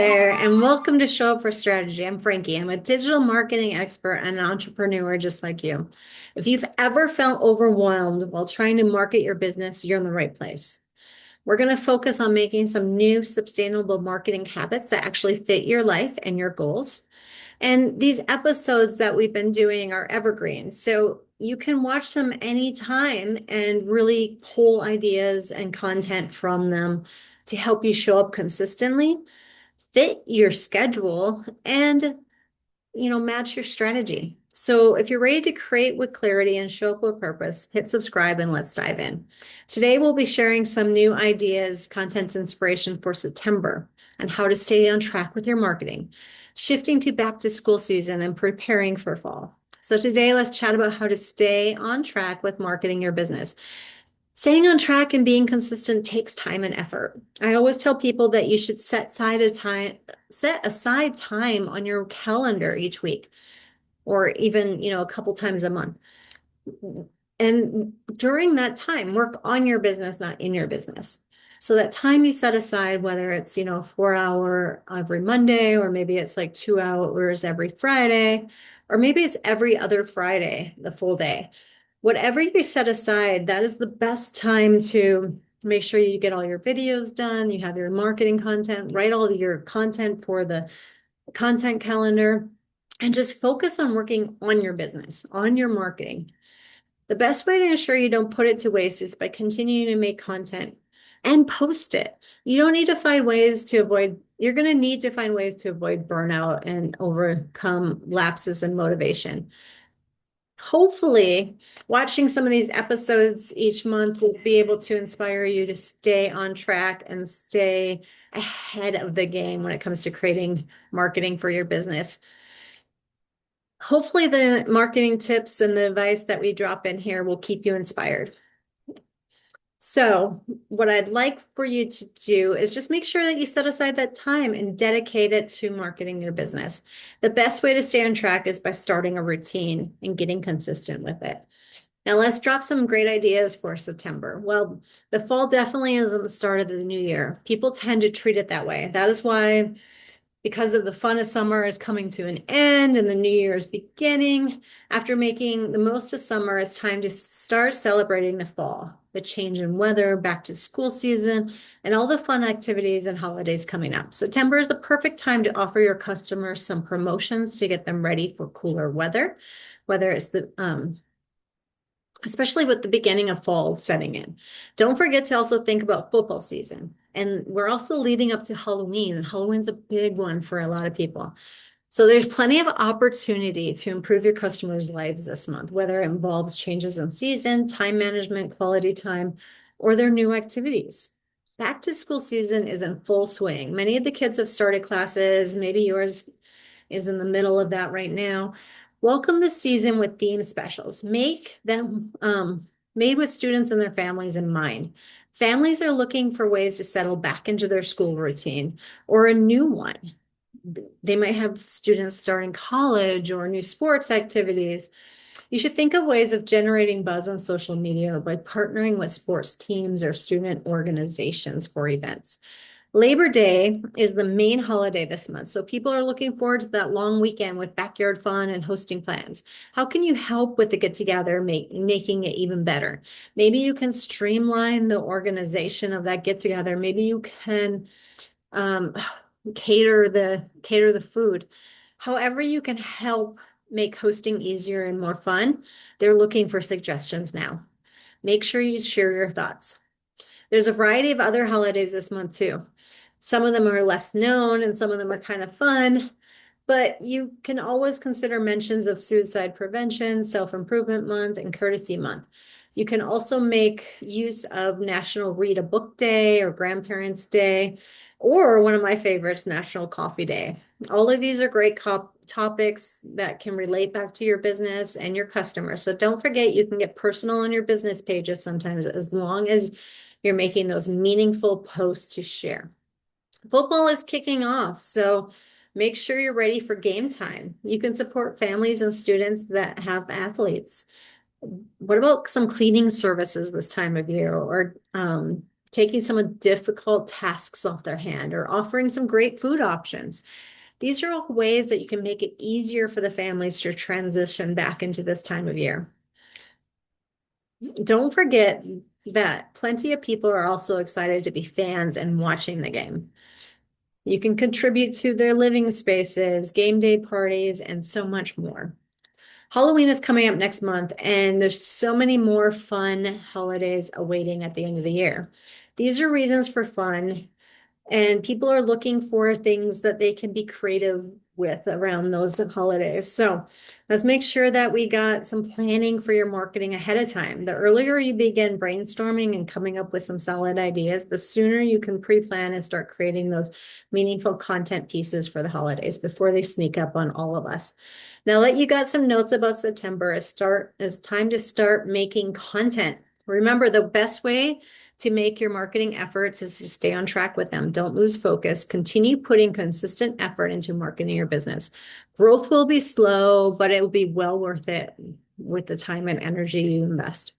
there, and welcome to Show Up for Strategy. I'm Frankie. I'm a digital marketing expert and an entrepreneur just like you. If you've ever felt overwhelmed while trying to market your business, you're in the right place. We're going to focus on making some new sustainable marketing habits that actually fit your life and your goals. And these episodes that we've been doing are evergreen. So you can watch them anytime and really pull ideas and content from them to help you show up consistently, fit your schedule, and match your strategy. So if you're ready to create with clarity and show up with purpose, hit subscribe and let's dive in. Today we'll be sharing some new ideas, content inspiration for September, and how to stay on track with your marketing, shifting to back to school season and preparing for fall. So today let's chat about how to stay on track with marketing your business. Staying on track and being consistent takes time and effort. I always tell people that you should set aside time on your calendar each week, or even, a couple times a month. And during that time, work on your business, not in your business. So that time you set aside, whether it's, 4 hour every Monday, or maybe it's like 2 hours every Friday, or maybe it's every other Friday, the full day. Whatever you set aside, that is the best time to make sure you get all your videos done, you have your marketing content, write all your content for the content calendar, and just focus on working on your business, on your marketing. The best way to ensure you don't put it to waste is by continuing to make content and post it. You don't need to find ways to avoid, you're going to need to find ways to avoid burnout and overcome lapses in motivation. Hopefully, watching some of these episodes each month will be able to inspire you to stay on track and stay ahead of the game when it comes to creating marketing for your business. Hopefully, the marketing tips and the advice that we drop in here will keep you inspired. So what I'd like for you to do is just make sure that you set aside that time and dedicate it to marketing your business. The best way to stay on track is by starting a routine and getting consistent with it. Now let's drop some great ideas for September. Well, the fall definitely isn't the start of the new year. People tend to treat it that way. That is why, because of the fun of summer is coming to an end and the new year is beginning, after making the most of summer, it's time to start celebrating the fall, the change in weather, back to school season, and all the fun activities and holidays coming up. September is the perfect time to offer your customers some promotions to get them ready for cooler weather, whether it's especially with the beginning of fall setting in. Don't forget to also think about football season. And we're also leading up to Halloween, and Halloween's a big one for a lot of people. So there's plenty of opportunity to improve your customers' lives this month, whether it involves changes in season, time management, quality time, or their new activities. Back to school season is in full swing. Many of the kids have started classes. Maybe yours is in the middle of that right now. Welcome the season with theme specials. Make them made with students and their families in mind. Families are looking for ways to settle back into their school routine or a new one. They might have students starting college or new sports activities. You should think of ways of generating buzz on social media by partnering with sports teams or student organizations for events. Labor Day is the main holiday this month, so people are looking forward to that long weekend with backyard fun and hosting plans. How can you help with the get-together, making it even better? Maybe you can streamline the organization of that get-together. Maybe you can cater the food. However you can help make hosting easier and more fun, they're looking for suggestions now. Make sure you share your thoughts. There's a variety of other holidays this month too. Some of them are less known and some of them are kind of fun, but you can always consider mentions of suicide prevention, self-improvement month, and courtesy month. You can also make use of National Read a Book Day or Grandparents' Day, or one of my favorites, National Coffee Day. All of these are great topics that can relate back to your business and your customers. So don't forget, you can get personal on your business pages sometimes, as long as you're making those meaningful posts to share. Football is kicking off, so make sure you're ready for game time. You can support families and students that have athletes. What about some cleaning services this time of year, or taking some difficult tasks off their hand, or offering some great food options. These are all ways that you can make it easier for the families to transition back into this time of year. Don't forget that plenty of people are also excited to be fans and watching the game. You can contribute to their living spaces, game day parties, and so much more. Halloween is coming up next month, and there's so many more fun holidays awaiting at the end of the year. These are reasons for fun, and people are looking for things that they can be creative with around those holidays. So let's make sure that we got some planning for your marketing ahead of time. The earlier you begin brainstorming and coming up with some solid ideas, the sooner you can pre-plan and start creating those meaningful content pieces for the holidays before they sneak up on all of us. Now that you got some notes about September, it's time to start making content. Remember, the best way to make your marketing efforts is to stay on track with them. Don't lose focus. Continue putting consistent effort into marketing your business. Growth will be slow, but it will be well worth it with the time and energy you invest.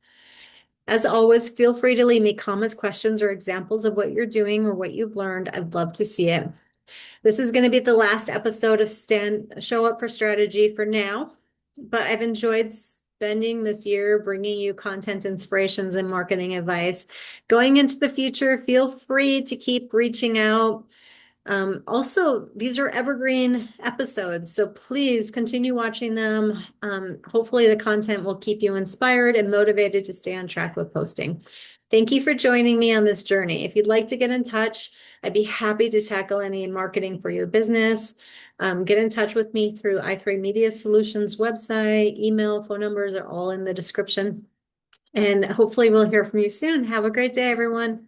As always, feel free to leave me comments, questions, or examples of what you're doing or what you've learned. I'd love to see it. This is going to be the last episode of Show Up for Strategy for now, but I've enjoyed spending this year bringing you content inspirations and marketing advice. Going into the future, feel free to keep reaching out. Also, these are evergreen episodes, so please continue watching them. Hopefully the content will keep you inspired and motivated to stay on track with posting. Thank you for joining me on this journey. If you'd like to get in touch, I'd be happy to tackle any marketing for your business. Get in touch with me through i3 Media Solutions website, email, phone numbers are all in the description. And hopefully we'll hear from you soon. Have a great day, everyone.